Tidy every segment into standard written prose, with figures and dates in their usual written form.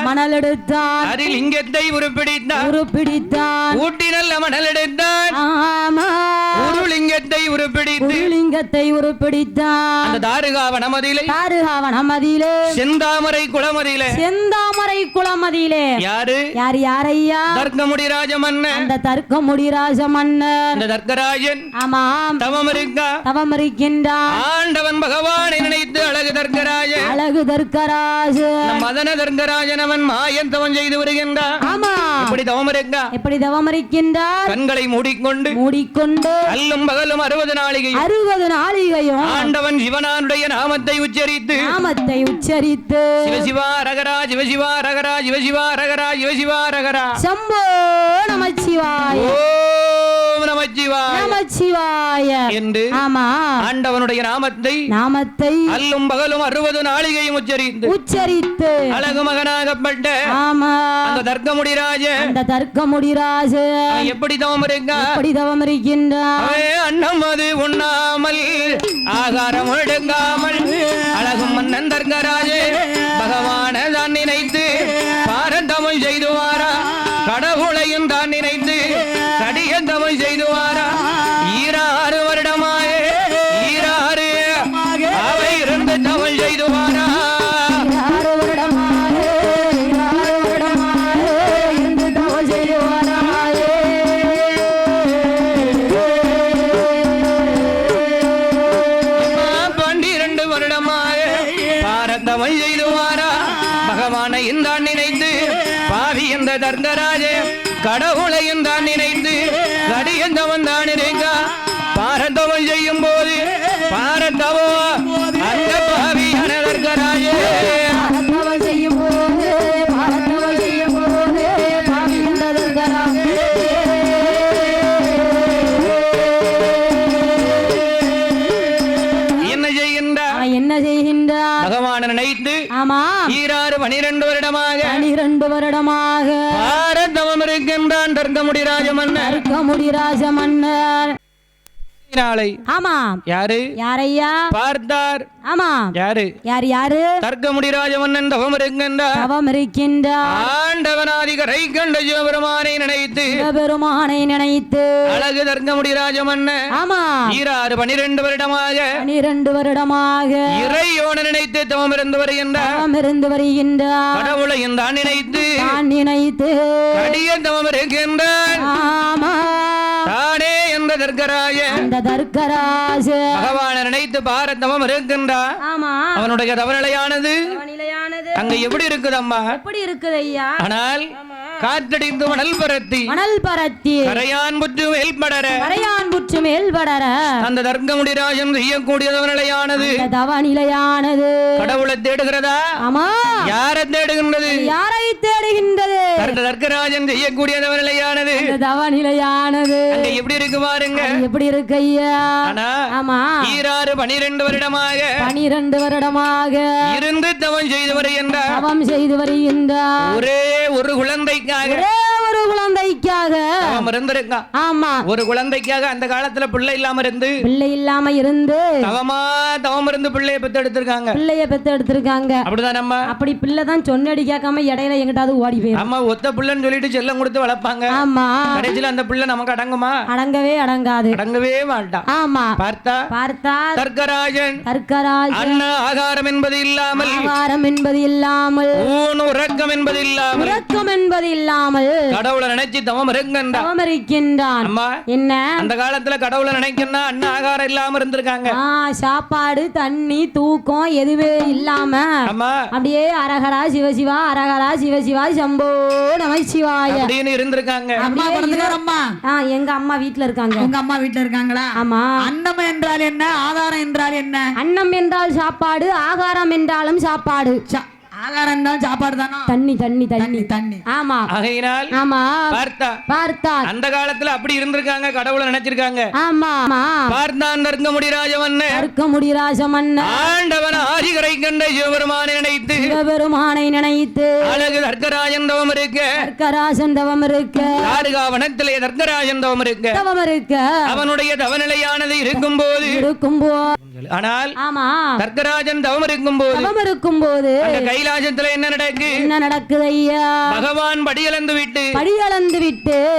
மணல் எடுத்தான் லிங்கத்தை உருப்பிடித்தான் ஊட்டி நல்ல மணல் எடுத்தான் லிங்கத்தை உருப்பிடித்தான் அந்த தாருகாவனமதியிலே செந்தாமரை குளமதியிலே யாரையா தர்க்கமுடி ராஜமன்னன் அந்த தர்க்கமுடி ராஜமன்னன் அந்த தர்க்கராஜன் ஆமாம் தவம் இருக்கின்றான் ஆண்டவன் பகவானை நினைத்து அழகு தர்க்கராஜன் மதன தர்க்கராஜன் அவன் மாயன் தவம் செய்து வருகின்றான் ஆமா எப்படி தவம் இருக்கின்றான் கண்களை மூடிக்கொண்டு அல்லும் பகலும் 60 நாளிகையும் ஆண்டவன் சிவனானுடைய நாமத்தை உச்சரித்து சிவசிவா ரகரா சிவசிவா ரகரா சிவசிவா ரகரா சிவசிவா ரகரா சம்போ நமச்சிவாய நமச்சிவாய என்று ஆண்டவனுடைய நாமத்தை அல்லும் பகலும் 60 நாளிகையும் உச்சரித்து அழகு மகனாகப்பட்ட அந்த தர்க்கமுடி ராஜன் எப்படி தவம் இருக்கின்றான் அன்னம் அது உண்ணாமல் ஆகாரம் எடுங்காமல் அழகும் மன்னன் தர்க்கராஜே பகவான தான் நினைத்து பாரந்தமம் செய்துவாரா கடவுளையும் தான் நினைத்து கடியந்தமம் செய்துவாரா 6 வருடமாயே அவை இருந்து தவம் செய்துவாரா பகவானை தான் நினைத்து பாவி என்ற தர்க்கராஜே கடவுளையும் தான் நினைத்து கடியந்தவன் தான் நினைக்க பாரதவம் செய்யும் போது பாரதவோ அந்த பாவியான தர்க்கராஜே பகவான நினைத்து 12 வருடமாக பாரதவம் இருக்கின்றான் தர்க்கமுடி ராஜமன்னர் யாரையா பார்த்தார் யாரு தர்க்கமுடி ராஜமன்னன் தவம் இருக்கின்றார் ஆண்டவனாதிகரை கண்ட சிவபெருமானை நினைத்து அழகு தர்க்கமுடி ராஜமன்னன் 12 வருடமாக இறையோன நினைத்து தவம் இருந்து வருகின்றார் கடவுளையும் தான் நினைத்து கடிய தவம் இருக்கின்றார் தானே என்ற தர்க்கராஜ பகவான நினைத்து பாரதவம் இருக்கின்றார் அவனுடைய தவநிலையானது அங்க எப்படி இருக்குது அம்மா ஐயா ஆனால் காற்றடிந்து மணல் பரத்தி கரையான் புற்று மேல்படர அந்த தர்க்கமுடி ராஜன் செய்யக்கூடிய தவநிலையானது கடவுளை தேடுகிறதா யாரை தேடுகின்றது தர்க்கராஜன் செய்யக்கூடிய தவநிலையானது அங்க எப்படி இருக்கு பாருங்க எப்படி இருக்கு ஐயா 12 வருடமாக இருந்து தவம் செய்து வருகின்றார் ஒரே ஒரு குழந்தைக்காக ஒரு குழந்தைக்காக அந்த காலத்துல பிள்ளை இல்லாம இருந்து தவம் இருந்து பிள்ளைய பெத்தெடுத்திருக்காங்க அப்படிதான் நம்ம அப்படி பிள்ளை தான் சொன்னடி கேட்காம இடையில எங்கிட்டாவது ஓடி போய் அம்மா ஒத்த பிள்ளைன்னு சொல்லிட்டு செல்லம் கொடுத்து வளர்ப்பாங்க ஆமா கடைசியில அந்த பிள்ளை நமக்கு அடங்குமா அடங்கவே மாட்டான் ஆமா பார்த்தா தர்க்கராஜன் அன்ன ஆகாரம் என்பது இல்லாமல் உறக்கம் என்பது இல்லாமல் கடவுளை நினைச்சு தவம் இருக்கின்றான் என்ன அந்த காலத்துல கடவுளை நினைக்கணும்னா அன்ன ஆகாரம் இல்லாம இருந்திருக்காங்க சாப்பாடு தண்ணி தூக்கம் எதுவே இல்லாம அப்படியே அரகரா சிவசிவா சம்போ நமச்சிவாய அப்படின்னு இருந்திருக்காங்க எங்க அம்மா வீட்டுல இருக்காங்க உங்க அம்மா வீட்டுல இருக்காங்களா ஆமா அன்னம் என்றால் என்ன ஆகாரம் என்றால் என்ன அன்னம் என்றால் சாப்பாடு ஆகாரம் என்றாலும் சாப்பாடு ஆகாரம் தான் சாப்பாடு தானா தண்ணி ஆமா ஆகையினால் ஆமா பார்த்தா அந்த காலத்துல அப்படி இருந்திருக்காங்க கடவுளை நினைச்சிருக்காங்க ஆமா பார்த்தான் தர்க்கமுடி ராஜமன்னன் ஆண்டவன் ஆதிகரை கண்ட சிவபெருமானை நினைத்து அழகு தர்க்கராஜன் தவம் இருக்க தாருகாவனத்திலே தர்க்கராஜன் தவம் இருக்க அவனுடைய தவநிலையானது இருக்கும் போது ஆனால் தர்க்கராஜன் தவம் இருக்கும் போது கைலாசத்துல என்ன நடக்குது ஐயா? பகவான் படியளந்து விட்டு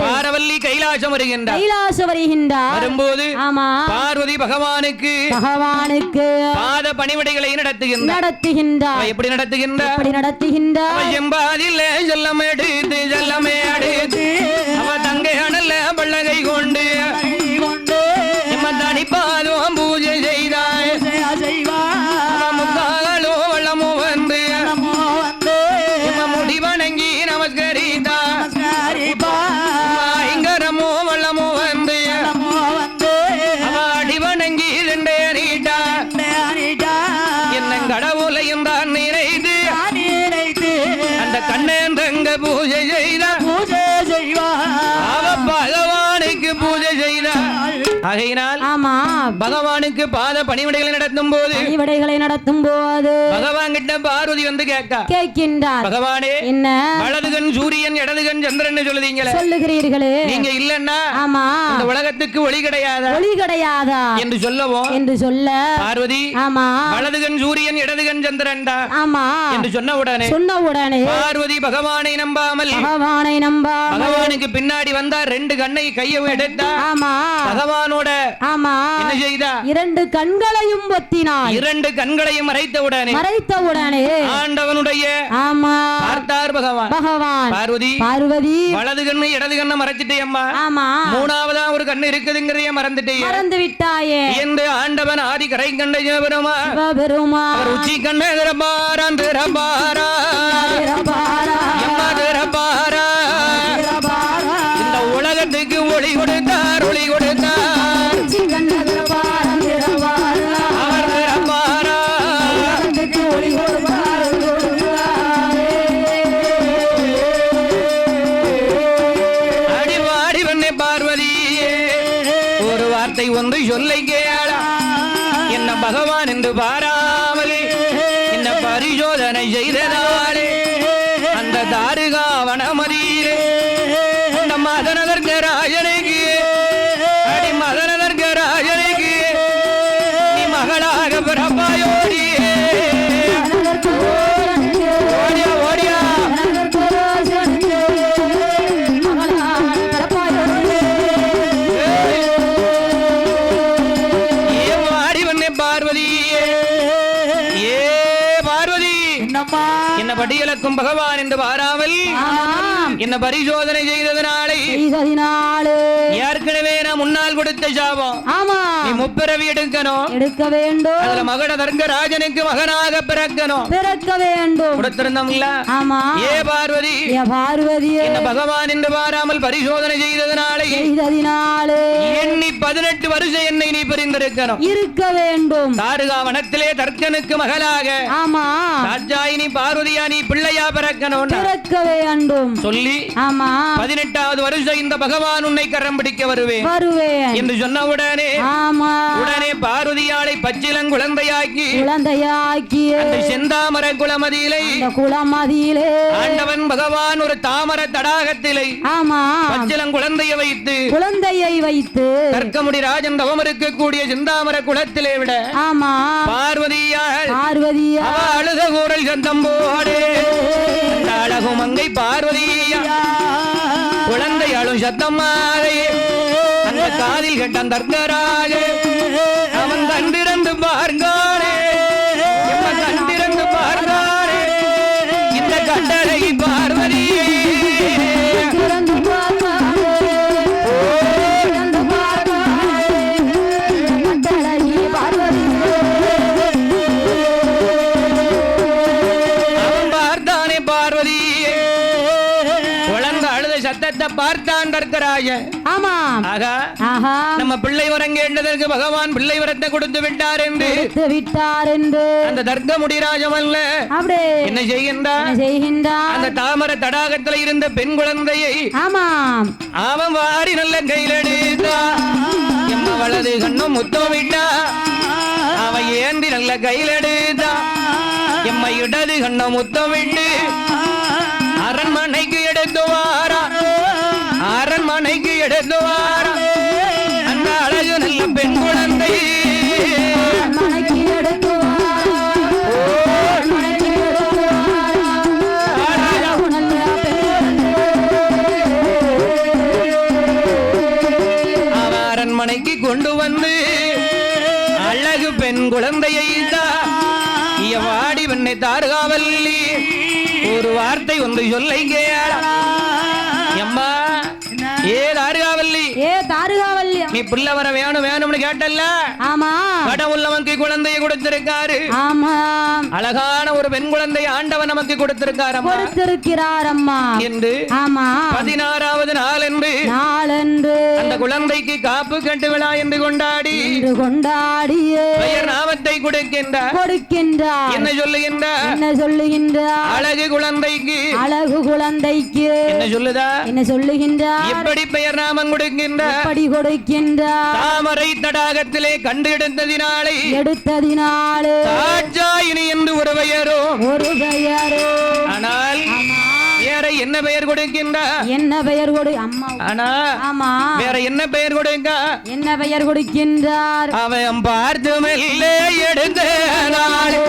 பாரவல்லி கைலாசம் வருகின்றார். வரும்போது பார்வதி பகவானுக்கு பாத பணிவிடைகளை நடத்துகின்றார். எப்படி நடத்துகின்றார்? செம்பாதில் செல்லமே அடுத்து அவ தங்கை அனல்ல பள்ளகை கொண்டு தனிப்பாலும் பூஜை செய்தாய். முக்காலோ வள்ளமோ வந்து முடி வணங்கி நமஸ்கரிதாரமோ வள்ளமோ வந்து அடி வணங்கி என்ன கடவுளையும் தான் நினைத்து அந்த கண்ணேந்தங்க பூஜை செய்தார். பகவானுக்கு பூஜை செய்தார். ஆகையினால் பகவானுக்கு பாத பணிவிடைகளை நடத்தும் போது பகவான் கிட்ட பார்வதி வந்து கேட்கின்றார். பகவானே, என்ன வலதுகன் சூரியன் இடதுகன் சந்திரன் சொல்லுகிறீர்களே, நீங்க இல்லன்னா இந்த உலகத்துக்கு ஒளி கிடையாதா என்று சொல்ல பார்வதி வலதுகன் சூரியன் இடதுகன் சந்திரன் என்று சொன்ன உடனே பார்வதி பகவானை நம்பாமல் பகவானுக்கு பின்னாடி வந்தா ரெண்டு கண்ணை கையை எடுத்தா பகவானோட என்ன செய்தா? இரண்டு கண்களையும் ஒத்தினார். இரண்டு கண்களையும் மறைத்தவுடனே ஆண்டவனுடைய பார்த்தார் பகவான். பார்வதி வலது கண்ணு இடது கண்ணை மறைச்சிட்டே அம்மா, மூணாவதா ஒரு கண்ணு இருக்குதுங்கிறதைய மறந்து விட்டாயே என்று ஆண்டவன் ஆதி கரை கண்ட சிவபெருமா உச்சி கண்ண திறப்பாரா இந்த உலகத்துக்கு ஒளி கொடுத்தார். அடிவாடி வந்தே பார்வதி ஒரு வார்த்தை ஒன்று சொல்லை கேளா, என்ன பகவான் என்று பாராமலே என்ன பரிசோதனை செய்ததாலே அந்த தாருகாவனமதியிலே மதனதர்க ராஜனுக்கு அடி மதனதர்க ராஜனுக்கு நீ மகளாக பிறப்பாயோடியே ஓடியா ஆடி வந்தே பார்வதி. பார்வதி என்ன படியலக்கும் பகவான் என்று பாராமல் என்ன பரிசோதனை செய்ததனாலே ஏற்கனவே நான் முன்னால் கொடுத்த சாபம் நீ முப்பிறவி எடுக்க வேண்டும். அதுல மகட தர்கராஜனுக்கு மகனாக பிறக்க வேண்டும் கொடுத்திருந்தோம் இல்ல? ஏ பார்வதி என்ன பகவான் என்று பாராமல் பரிசோதனை செய்ததனாலே எண்ணி 18 வருஷம் என்னை நீ இருக்க வேண்டும். தாருகா வனத்திலே தர்க்கனுக்கு மகளாக ராஜாயினி பார்வதியா நீ பிள்ளையா பிறக்க வேண்டும் சொல்லி 18வது வருஷம் இந்த பகவான் உன்னை கரம் பிடிக்க வருவேன் என்று சொன்ன உடனே பார்வதியாளை பச்சிலங்குழந்தையாக்கி அந்த செந்தாமர குளமதியிலே ஆண்டவன் பகவான் ஒரு தாமர தடாகத்திலே பச்சிலங்குழந்தையை வைத்து கற்கமுடி ராஜன் தவம் இருக்கக்கூடிய செந்தாமர குளத்திலே விட பார்வதியால் அழுத கூறல் சந்தம் போடே அழகு மங்கை பார்வதியா குழந்தையாளும் சத்தமாக அந்த காதில் கட்டான் தர்க்கராக அவன் கண்டிருந்து பார்க்கானே இந்த கட்டளை பார்வதியே பார்த்தான் தர்க்கராஜன். நம்ம பிள்ளை வரம் கேட்டதற்கு பகவான் பிள்ளை வரத்தை கொடுத்து விட்டார் என்று அந்த தர்க்க முடிராஜம் அல்ல என்ன செய்கின்றான்? அந்த தாமர தடாகத்தில் இருந்த பெண் குழந்தையை அவன் வாரி நல்ல கையில் எடுத்தா எம்ம வலது கண்ணும் முத்தமிட்டா அவன் ஏந்தி நல்ல கையில் எடுத்தா எம்ம இடது கண்ணும் முத்தமிட்டு அரண்மனைக்கு எடுத்துவாரா அந்த அழகு நல்ல பெண் குழந்தை வந்து அழகு பெண் குழந்தையை வாடி வெண்ணை தாருகாவல்லி ஒரு வார்த்தை வந்து சொல்லைங்க அம்மா ஏ தாருகாவல்லி நீ பிள்ளை வர வேணும்னு கேட்டல்ல ஆமா கடவுள் நமக்கு குழந்தையை கொடுத்திருக்காரு ஆமா அழகான ஒரு பெண் குழந்தை ஆண்டவன் நமக்கு கொடுத்திருக்கிறார் அம்மா என்று ஆமா 16வது நாளன்று அந்த குழந்தைக்கு காப்பு கட்டு விழா என்று கொண்டாடி பெயர் நாமத்தை கொடுக்கின்றார் என்ன சொல்லுகின்றார் அழகு குழந்தைக்கு என்ன சொல்லுகின்றார் எப்படி பெயர் நாமம் கொடுக்கின்றார் தாமரை தடாகத்திலே கண்டு எடுத்ததினாலே தாட்சாயினி என்று ஒரு பெயரோ ஆனால் வேற என்ன பெயர் கொடுக்கின்றார் அம்மா வேற என்ன பெயர் கொடுக்கின்றார் அவன் பார்த்து மெல்ல எடுத்த நாளே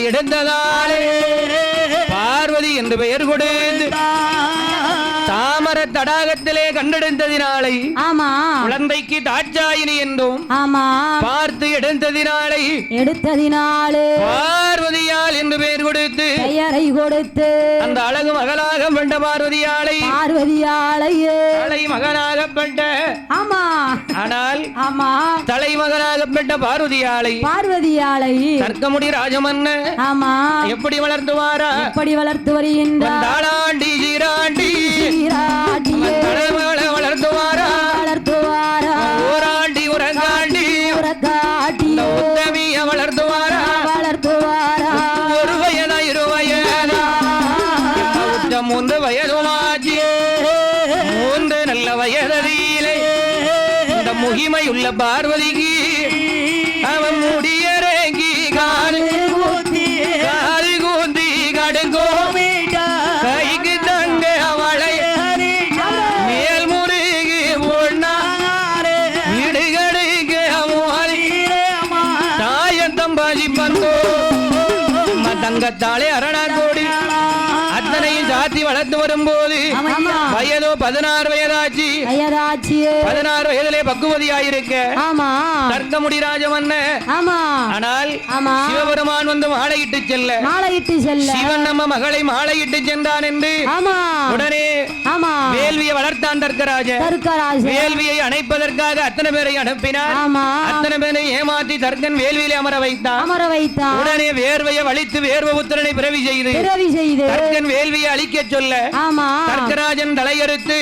எடுத்ததாலே பார்வதி என்று பெயர் கொடுத்து தாமர தடாகத்திலே கண்டெடுத்ததினாலே குழந்தைக்கு தாட்சாயினி என்றும் பார்த்து எடுத்ததினாலே பார்வதியால் என்று பெயர் கொடுத்து அந்த அழகு மகளாக பெற்ற பார்வதியாலை தலை மகனாகப்பட்ட ஆனால் தலைமகனாகப்பட்ட பார்வதியாலை தர்க்கமுடி ராஜமன்ன எப்படி வளர்த்துவாரா வளர்த்து வருகின்றார் வளர்த்துவாரா ஓராண்டி உரங்காண்டி உத்தமிய வளர்த்துவாரா ஒரு வயதா 2 வயதா 3 வயதுமாச்சி 3 நல்ல வயதிலே இந்த முகிமையுள்ள பார்வதிக்கு அவன் முடியறங்கி காது கூந்தி கடுங்கோ கைக்கு தங்க அவளை மேல் முருகி ஒன்னா இடுகடுக்கு தாயத்தம்பாஜி பந்தோ தங்கத்தாலே அரணா கோடி அத்தனையும் சாத்தி வளர்த்து வரும்போது வயதோ 16 வயதாச்சு 16 வயதிலே பக்குவதியாயிருக்க தர்க்கமுடி ராஜமன்ன ஆனால் சிவபெருமான் வந்து மாலையிட்டு செல்ல சிவன் நம்ம மகளை மாலையிட்டு சென்றான் என்று உடனே வேள்வியை வளர்த்தான் தர்க்கராஜன் வேள்வியை அணைப்பதற்காக அத்தனை பேரை அனுப்பினார் அத்தனை பேரை ஏமாற்றி தர்க்கன் வேள்வியிலே அமர வைத்தான் உடனே வேர்வையை வலித்து வேர்வபுத்திரனை பிறவி செய்து தர்க்கன் வேள்வியை அழிக்க சொல்ல தர்க்கராஜன் தலையறுத்து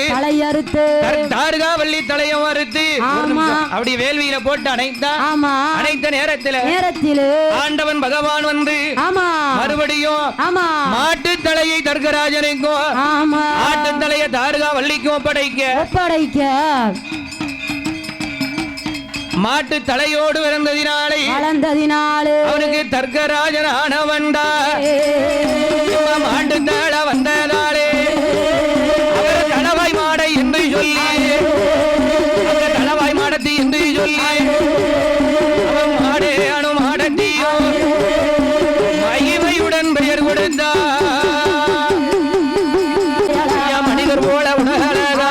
தாருகாவல்லி தலையை மறுத்து அப்படி வேள்வியில போட்டு அணைத்த நேரத்தில் ஆண்டவன் பகவான் வந்து மறுபடியும் மாட்டு தலையை தர்க்கராஜனுக்கும் ஆட்டு தலையை தாருகாவல்லிக்கும் ஒப்படைக்க மாட்டு தலையோடு வளர்ந்ததினாலே அவனுக்கு தர்க்கராஜன் ஆனவன்டா மாட்டு தள வந்ததாலே அவர் தளவாய் மாடை என்று சொல்லி தளவாய் மாடத்தி என்று சொல்லி அவன் மாடே அணு மாடத்தியோ மகிமையுடன் பெயர் கொடுத்தார் மனிதர் போல உணரழகா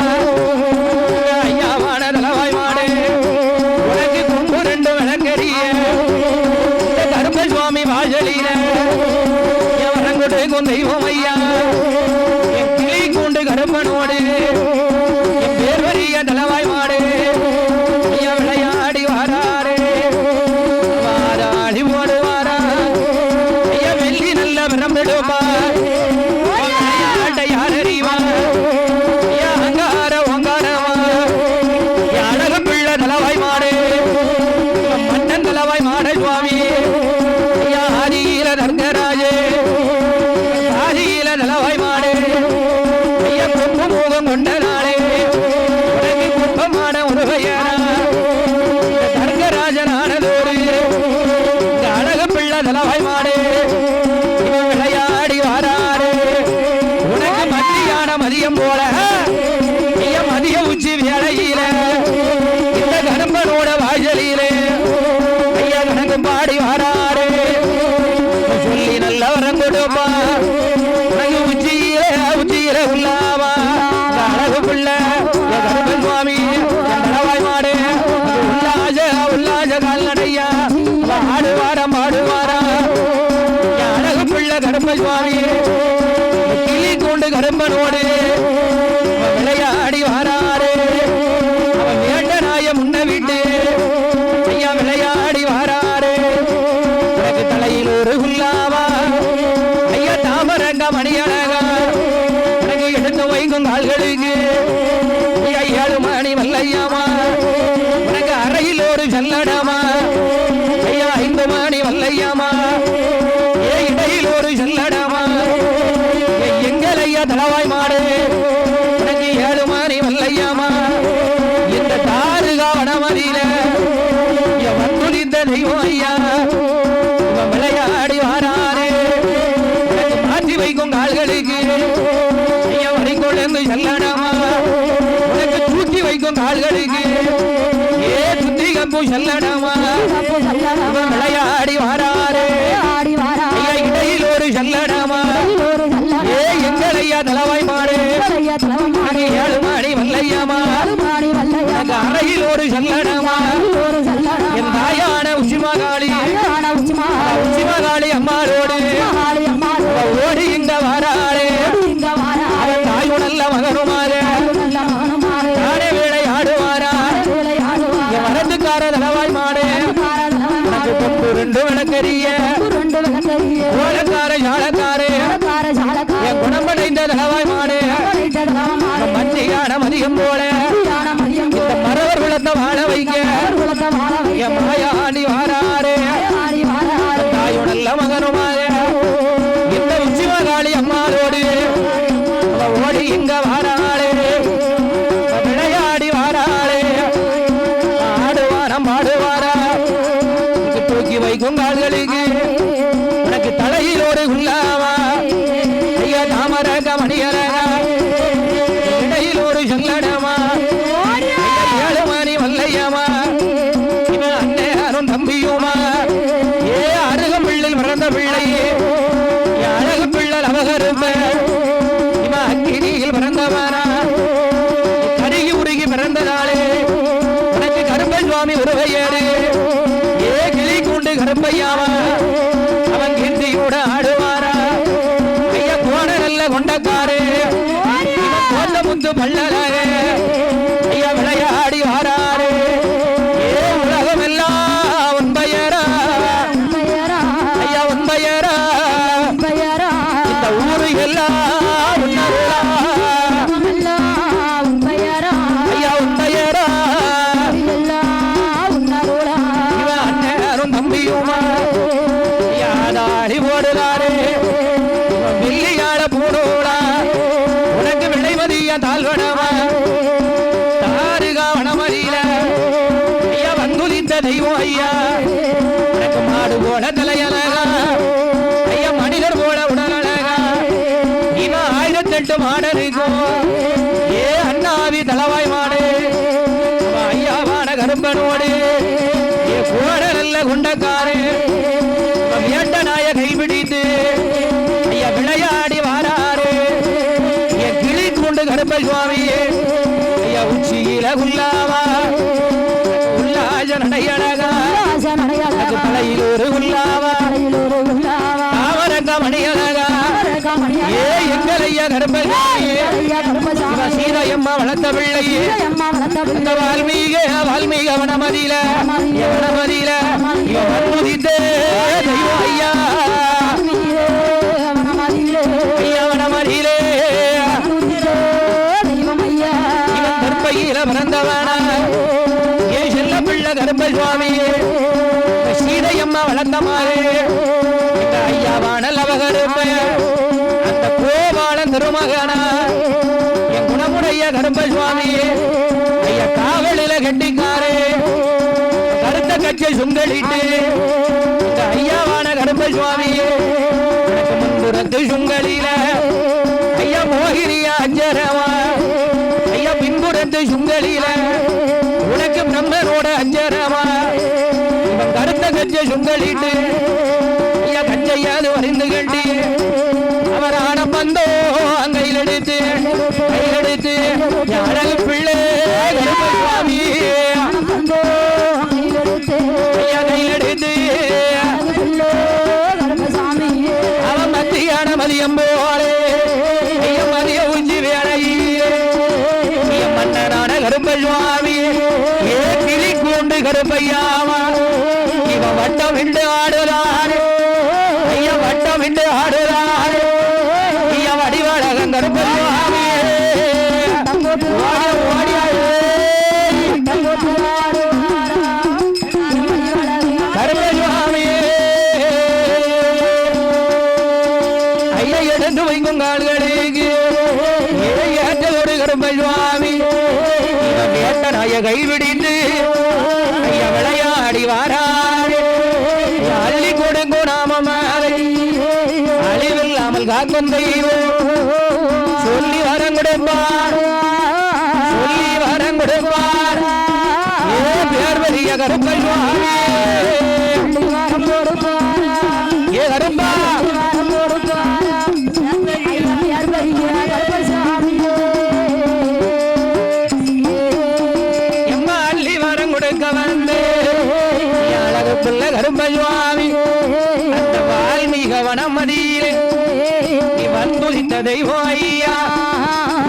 ஐயாவான தளவாய் மாடே கருப்பசுவாமி வாசலில தெய்வம் ஐயா கிளி கூண்டு கருப்பனோடு பேர் வரிய தளவாய் மாடு விளையாடி வாராரு வாராடி ஓடுவாரா ஐயா வெள்ளி நல்ல விரம்பிடுவா யார் அறிவா அங்கார ஓங்காரமா அழகு பிள்ளை தளவாய் மாடு மன்னன் தளவாய் மாட சுவாமி ஆதியில தர்க்கராஜே தலவாய் மாடு விளையாடி வாராரு உனக்கு மத்தியான மதியம் போல மதிய உச்சி வேளையில இந்த கரும்பனோட வாசலிலே ஐயா கணக்கு பாடி வாராரு சொல்லி நல்ல வரம் கொடுப்பா உனக்கு உச்சியில உள்ளாவா அழகு புள்ள கரும்பன் சுவாமி தலவாய் மாடு உல்லாஜ கால்நடையா ஆடுவாரம் அழகு புள்ள கரும்பன் சுவாமி கிளி கொண்டு கரும்பனோடு விளையாடி வாராரு அவன் வேண்டனாய முன்ன வீட்டு ஐயா விளையாடி வாராரு உனக்கு தலையில் ஒரு குல்லாவா ஐயா தாமரங்க மணியழகா உனக்கு எடுத்து வைக்கும் கால்களுக்கு ஐயா 7 மணி வல்லையாமா உனக்கு அறையில் ஒரு சல்லடமா ஐயா 5 மணி வல்லையாமா இடையில் ஒரு சல்லடமா எங்கள் ஐயா தலவாய் மாடு உனக்கு 7 மணி வல்லையாமா இந்த தாருகா வனமதியில வந்துளித்த தெய்வம் ஐயா விளையாடி வாராரு உனக்கு மாற்றி வைக்கும் கால்களுக்கு ஐயா வரைக்கொள்ளு செல்லடமா உனக்கு தூக்கி வைக்கும் கால்களுக்கு சுத்தி கப்பு செல்லடமா விளையாடி வாராரு ஐயா இடையில் ஒரு செல்லடமா எங்கள் ஐயா தலவாய் மாடு 7 மணி வல்லையாமா அறையில் ஒரு செல்லடமா என் தாயான உச்சிமகாளி அம்மாளோடு ஓடி இங்க வாராளே தாயு நல்ல மகனுமாறு நானே விளையாடுவாரா வரதுக்கார தலவாய் மாடு 2 விளக்கரிய ஓலக்கார சாலக்காரு என் குணமடைந்த தலவாய் மாடு மத்தியான மதியம் போல இந்த மரவர் குலத்தை வாழ வைக்க என் மாயாடி வாராரு தாயு நல்ல மகனுமாறு இந்த உச்சிமகாளி அம்மாளோடு ஓடி இங்க வாராளே விளையாடி வாராளே ஆடுவாரா தூக்கி வைக்கும் கால்களுக்கு உனக்கு தலையில் ஒரு உள்ளாவா ஐயா தாமரக மணியரகா இடையில் ஒரு சொல்லடமா 7 மணி வல்லையமா இவன் அண்ணே அருண் தம்பியுமா அருகம்பிள்ளில் பிறந்த பிள்ளையே அழகு பிள்ளல் அவகருப்ப இவன் அக்கினியில் பிறந்தவனா கருகி உருகி பிறந்ததாலே உனக்கு கருப்பன் சுவாமி உருவையேறு கிளி கூண்டு கருப்பையாவா அவன் கிண்டியோட ஆடுவாரா ஐயா போன நல்ல கொண்டக்காரு கோட்ட முத்து பள்ளலாக ஐயா விளையாடி வாராரு உலகம் எல்லாம் உண்மையரா ஐயா உண்மையரா இந்த ஊரு எல்லாம் ஐயா உண்மையரா இவன் அண்ணரும் தம்பியுமா யாதாடி போடுதாரு வெள்ளியாட போடுவா உனக்கு விளைமதிய தாழ்வனமா தாருகா வனமதியில ஐயா வந்துளித்த தெய்வம் ஐயா உனக்கு மாடு போல தலையழகா ஐயா மனிதர் போல உடலழகா இவன் 1008 மாடு இருக்கும் அண்ணாவி தலவாய் மாடு ஐயாவான கரும்பனோடு போட நல்ல குண்டக்காரு வேண்டனாய கைபிடித்து ஐயா விளையாடி வாராரு கிளி கொண்டு கருப்ப சுவாமி ஐயா உச்சியில உள்ளாவா உல்லாஜ நடையழகா தலையில் ஒரு உள்ளாவா தாமரங்க மணியழகா எங்கள் ஐயா கருப்ப சீதையம்மா வளர்த்த பிள்ளையே வால்மீக வனமதியில தெய்வம் ஐயா வனமதியிலே கருப்பையில பிறந்தவனா செல்ல பிள்ளை கருப்ப சுவாமி சீதையம்மா வளர்த்த மாதிரி ஐயாவான லவகருப்ப அந்த கோபாலன் திருமகனா என் குணமுடைய கருப்ப சுவாமி ஐயா காவலில கட்டிக்காரு கருத்த கட்சி சுங்கலிட்டு ஐயாவான கருப்ப சுவாமியே முன்புறத்து சுங்கலில ஐயா மோகினியா அஞ்சரவா ஐயா பின்புறத்து சுங்கலில உனக்கு பிரம்மனோட அஞ்சரவா இவன் கருத்த கச்ச சுங்கலிட்டு ஐயா கச்சையாது வரைந்து கட்டி அவர் ஆன பந்தோ கையில் எடுத்து அழகு பிள்ளை சுவாமி ஐயா கையில் எடுத்து அவன் மத்தியான மதியம் போலே மதிய உச்சி வேளையிலே மன்னனான கருப்ப சுவாமி ஏ கிளி கூண்டு கருப்பையாவா இவன் வட்டம் விண்டு ஆடுறாரு ஐயா வட்டம் விண்டு ஆடுறாரு ஐயா வடிவழகன் கருப்ப சுவாமி கைவிடித்து ஐயா விளையாடி வாராரு அள்ளி கொடுங்கோ நாம அழிவில்லாமல் காக்கும் தெய்வம் சொல்லி வரம் கொடுப்பார் பேர் வரிய கருப்பை சுவாமி ஏ கருப்பா கருப்பசுவாமி அந்த வால்மீக வனமதியிலே நீ வந்துளித்த தெய்வம் ஐயா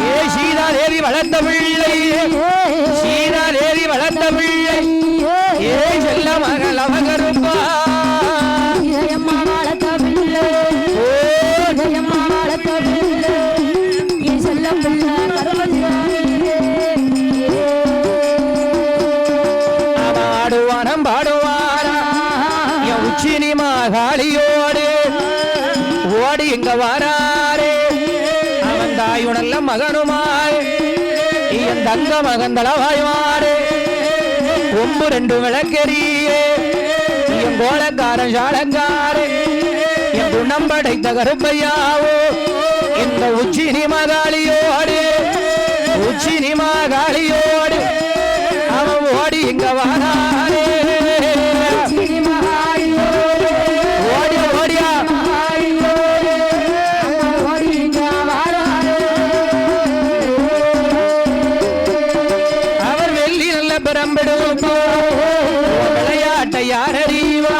ஏ சீதாதேவி வளர்த்த பிள்ளை சீதாதேவி வளர்த்த பிள்ளை ஏ செல்ல மகள் அவகருப்பா ஆடுவானம் பாடுவாரா உச்சினிமா காளியோடு ஓடி இங்க வாராரே அவன் தாயுணல்ல மகனுமாய் என் தங்க மகன் தளவாய்வாரு கொம்பு ரெண்டு விளக்கெறியே என் கோலக்காரன் சாலங்காரு என் குணம் படைத்த கருப்பையாவோ இந்த உச்சினிமா காளியோடு அவன் ஓடி இங்க வாராரே விளையாட்டை யாரறிவா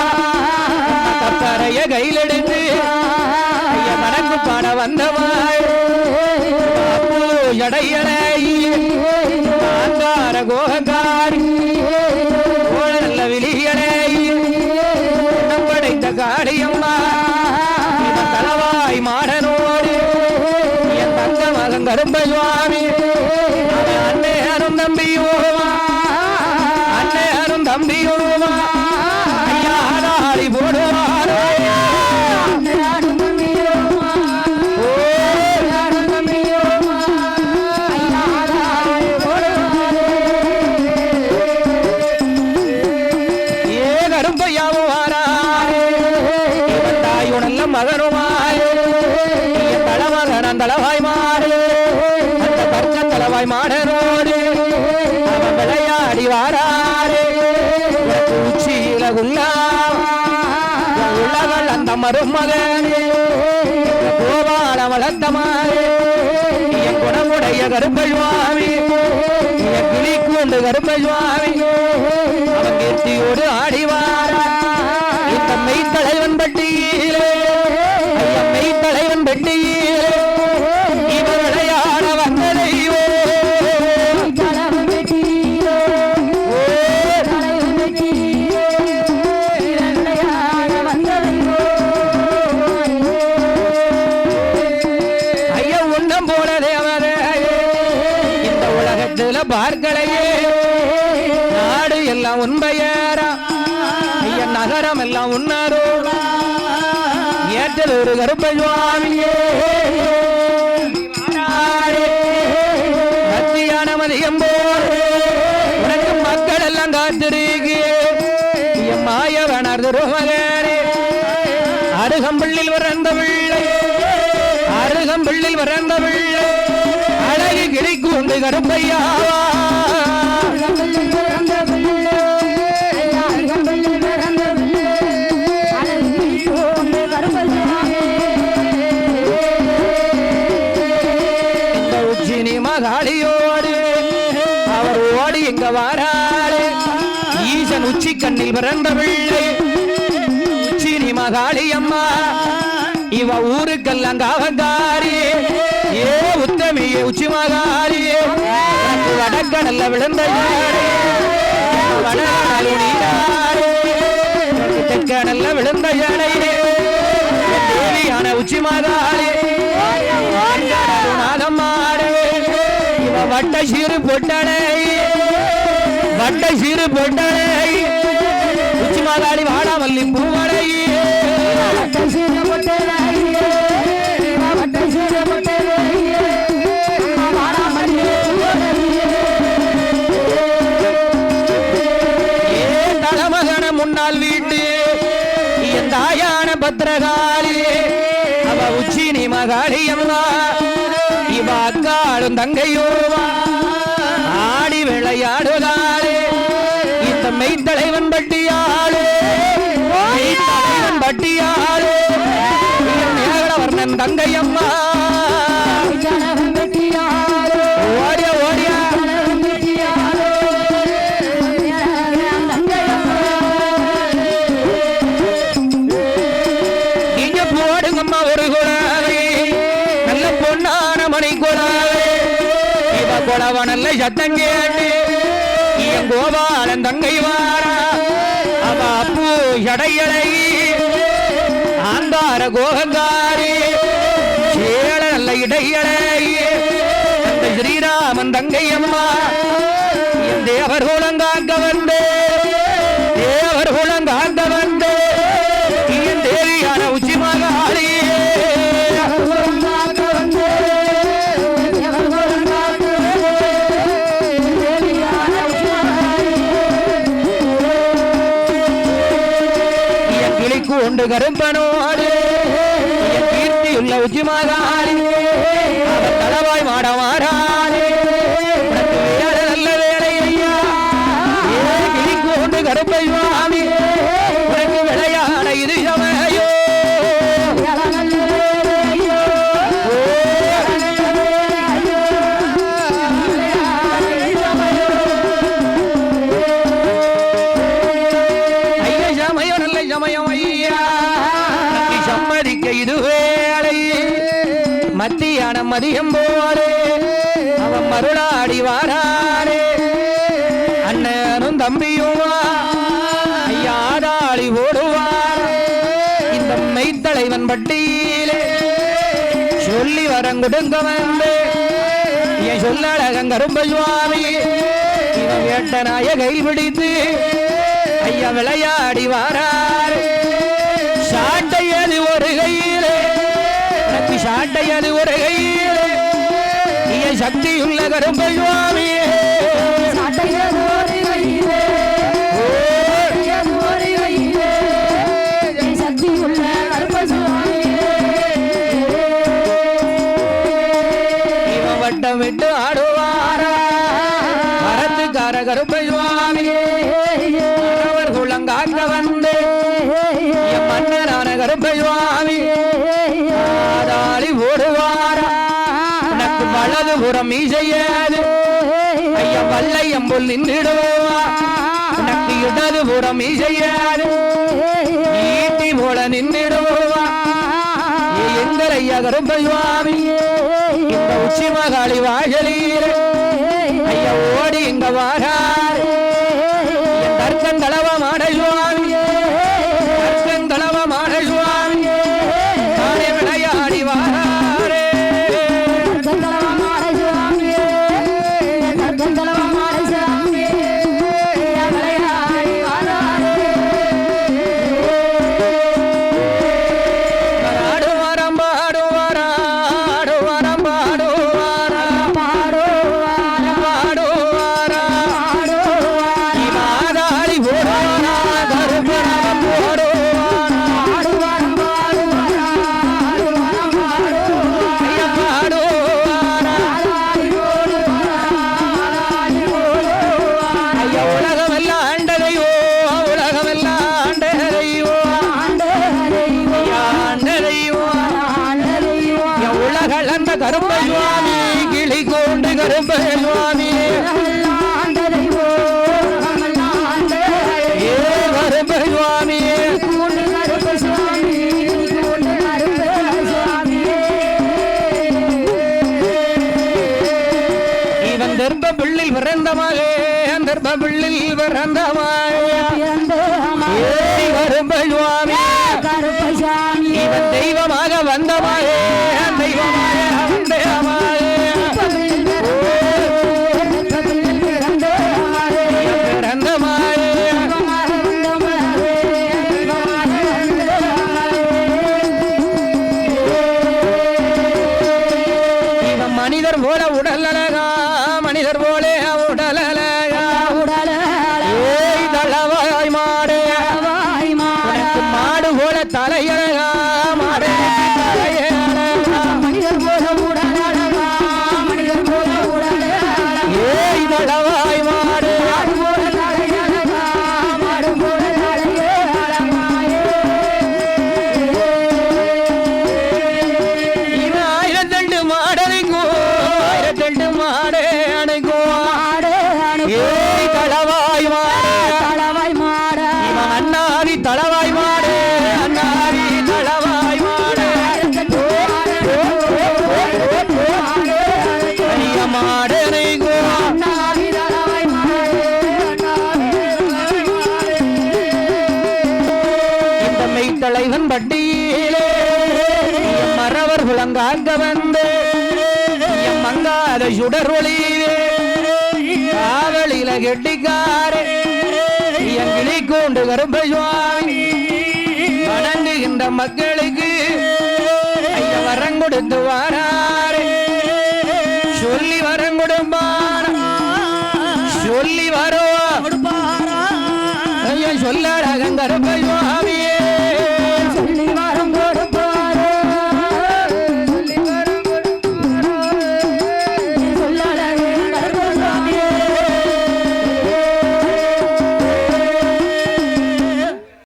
கப்பறைய கையிலெடுத்து மடங்கு பாட வந்தவாள் எடையடையார கோகாரி நல்ல விழியடை படைத்த காளியம்மா தலவாய் மாடனோடு என் தங்க மகன் கருப்ப சுவாமி அண்ணே அரும் தம்பியோமா தம்பியோமா ஐயாடி போடுவாரோ ஏ கருப்பையாவும் வாராரே தாயுணல்ல மகனுமாய் தளமகன் தளவாய் மாறு அந்த பச்சை தளவாய் மாடனோடு அவன் விளையாடி வாராரே உச்சியில உள்ளவள் அந்த மருமகனே கோபால வளர்த்தமாயே என் குணமுடைய கருப்பை சுவாமி என் கிளிக்கூண்டு கருப்பை சுவாமி அவன் கீர்த்தியோடு ஆடிவாரா இந்த மெய்த்தலைவன் பட்டியிலே மெய்த்தலைவன் பட்டியிலே இவன் விளையாட வந்த தெய்வோ பார்க்கலையே நாடு எல்லாம் உண்மையேரா ஐயன் நகரம் எல்லாம் உன்னாரோ ஏற்றது ஒரு கருப்பை சுவாமியே மத்தியான மதியம் போல் உனக்கு மக்கள் எல்லாம் காத்திருக்கு என் மாயவனார் திருமகனே அருகம்பிள்ளில் பிறந்த பிள்ளை அருகம்பிள்ளில் பிறந்த பிள்ளை அழகு கிளிக்கூண்டு கருப்பையா இந்த உச்சினி மகாளியோடு அவர் ஓடி எங்க வாராரு ஈசன் உச்சி கண்ணில் பிறந்த பிள்ளை உச்சினி மகாளி அம்மா இவ ஊருக்கெல்லாம் காவங்காரி ஏ உத்தமியே உச்சி மகாரி வடக்கடல்ல விழுந்த தெற்கடல்ல விழுந்த தேவியான உச்சி மகாரி நாகம்மாடு இவ வட்ட சீறு பொட்டனை வட்ட சீறு பொட்டனை உச்சி மகாரி வாடாமல்லி பூவடை முன்னாள் வீட்டு என் தாயான பத்திரகாளி அவ உச்சினி மகாளி அம்மா இவ அக்காளும் தங்கையோவா ஆடி விளையாடுகாளே இந்த மெய்த்தலைவன் பட்டியாளு மெய்த்தலைவன் பட்டியாளு மேகலவர்ணன் தங்கையம்மா ஓடியா ஓடியா போடுங்கம்மா ஒரு குழாவை நல்ல பொன்னான மணி குழாவை இவ குழவ நல்ல சத்தம் கேட்டு என் கோபாலன் தங்கை வாரா அவ பூ எடையடை ஆந்தார கோகங்காரி சேல நல்ல இடையடை அந்த ஸ்ரீராமன் தங்கை அம்மா என் தேவர் குலங்காக்க வந்து தேவர் குலங்காக்க வந்து என் தேவியான உச்சி மகாளி என் கிளிக்கூண்டு கரும்பனோடு என் கீர்த்தியுள்ள உச்சி மகாளி அவர் தளவாய் மாட மாறாளே நல்ல வேலை ஐயா கிளிக்கூண்டு கருப்பை சுவாமி உனக்கு விளையாட இது சமயோ ஐயா சமயம் நல்ல சமயம் ஐயா சம்மதிக்க இது வேலை மத்தியான மதியம் போலே அவன் மருளாடி வாரானே அண்ணனும் தம்பியும் ஐயாதாளி ஓடுவார் இந்த மெய்த்தலைவன் பட்டியிலே சொல்லி வரங்குடுங்க வந்து என் சொல்லழகன் கரும்ப சுவாமி இவன் வேட்டனாய கை பிடித்து ஐயா விளையாடி வாரார் சாட்டையது ஒரு கையிலே எனக்கு சாட்டையது ஒரு கையிலே என் சக்தியுள்ள கரும்ப சுவாமியே வட்டம் விட்டு ஆடுவாரா மரத்துக்கார கருப்பை சுவாமியே அவர் குளங்காக்க வந்து என் மன்னரான கருப்பை சுவாமி ஆதாளி ஓடுவாரா உனக்கு வலது புறம் மீசையாது ஐயா வல்லையம்புல் நின்றுடுவா உனக்கு இடது புறம் மீசையாது ஈட்டி போல நின்றுடுவா எங்கள் ஐயா கருப்பை சுவாமி இந்த உச்சி மகாளி வாசலில் ஐயா ஓடி இங்க வாரார் தர்க்கன் தளவமான சுவாமி தர்க்கன் தளவமான சுவாமி தானே விளையாடி வாராரே பாடுவாரா வந்த கருப்ப சுவாமி கிளி கொண்டு கருப்ப சுவாமி கருப்ப சுவாமி இவன் தர்ப்ப பிள்ளில் பிறந்த மகே தர்ப்ப பிள்ளில் பிறந்த கருப்ப சுவாமி இவன் தெய்வமாக வந்த மகே தெய்வமாக வந்த மகே பிறந்த மகே இவன் மனிதர் போல உடல் அழகா மனிதர் போல உடல் அழகா தளவாய் மாடு மாடு போல தலையழகா மாடு மனிதர் போல உடல் அழகா மனிதர் போல உடல் ஏய் தளவாய் மாடு போல தலையழகா மாடு போல இவன் 1008 மாடனைக்கும் 1008 மாடு அணைக்கும் ஏய் தளவாய் மாடு இவன் அண்ணாதி தளவாய் மாடு அண்ணாதி தளவாய் மாடு ஐய மாடு இந்த மெய்த்தலைவன் பட்டியிலே மறவர் குலங்காக்க வந்து மங்காத சுடர் ஒளியிலே காவலில கெட்டிக்காரே என் கிளி கொண்டு கருப்ப சுவாமி வணங்குகின்ற மக்களுக்கு வரம் கொடுத்து வாராரே சொல்லி வரம் கொடுப்பார் சொல்லி வருவா ஐயா சொல்லடா கருப்ப சுவாமி